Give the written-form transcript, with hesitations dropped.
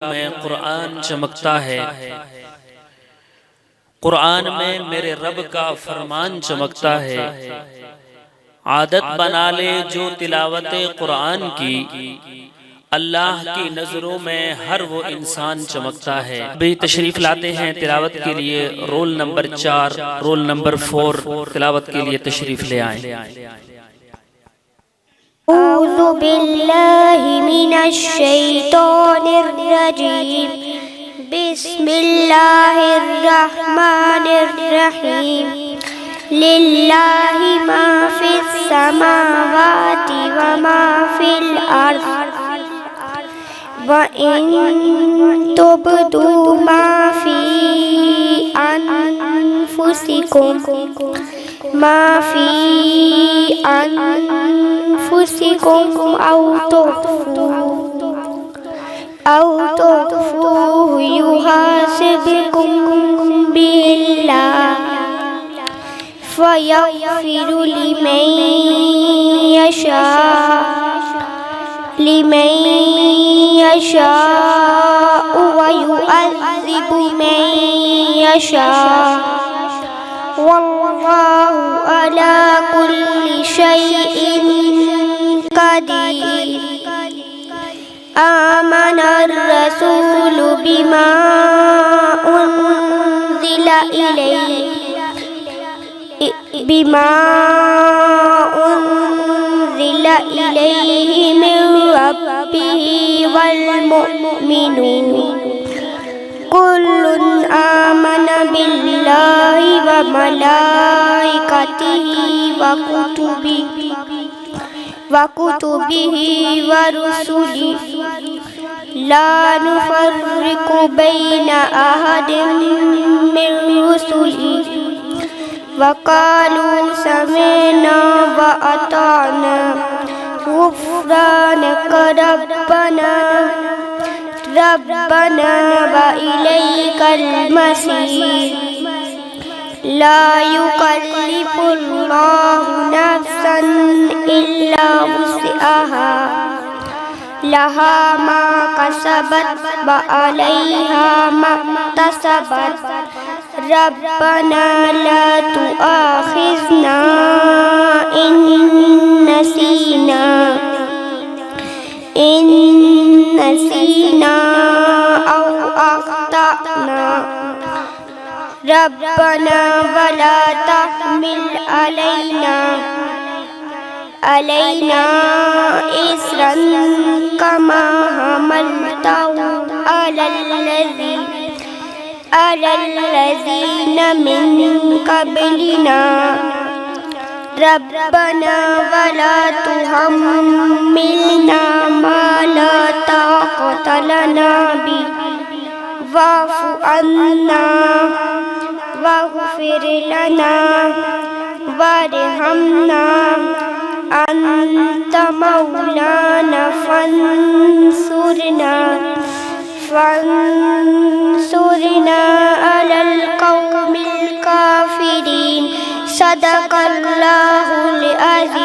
में कुरान चमकता है। कुरान में मेरे रब का फरमान चमकता है। आदत बना ले जो तिलावत कुरान की, अल्लाह की नजरों में हर वो इंसान चमकता है। भी तशरीफ लाते हैं तिलावत के लिए। रोल नंबर 4, रोल नंबर 4 तिलावत के लिए तशरीफ ले आए। अऊज़ु बिल्लाहि मिनश शैतानिर रजीम। बिस्मिल्लाहिर रहमानिर रहीम। लिल्लाहि मा फिस समावाति व मा फिल अर्ज़ व इन तुब्दू मा फी अनफुसिकुम औ तुख़्फ़ूहु युहासिबकुम बिल्लाह फ़यग़फ़िरु लिमन यशाअ व युअज़्ज़िबु मन यशाअ वल्लाहु अला कुल्लि शैइन क़दीर। आमनर रसूलु बिमा उन्ज़िला इलैहि मिन रब्बिही वल मुअ्मिनून कुल्लुन आमना बिल्लाहि व मलाइकतिही व कुतुबिही व रुसुलिही ला नुफ़र्रिक़ु बैना अहदिन मिन रुसुलिही व क़ालू समिअना व अताअना ग़ुफ़्रानक रब्बना व इलैकल मसीर। ला युकल्लिफ़ुल्लाहु नफ़्सन इल्ला वुस्अहा लहा मा कसबत व अलैहा मक्तसबत। रब्बना ला तुआखिज़ना इन नसीना औ अख़्तअना। रब्बना वला तहमिल अलैना इस्रन कमा हमलतहु अलल्लज़ीना मिन क़ब्लिना। रब्बना वला तुहम्मिलना मा ला ताक़त लना बिही वाफ़ु अन्ना वग़फ़िर लना वरहमना अन्त मौलाना फंसुरना अलल क़ौमिल काफ़िरीन। सदक़ल्लाहुल अज़ीम।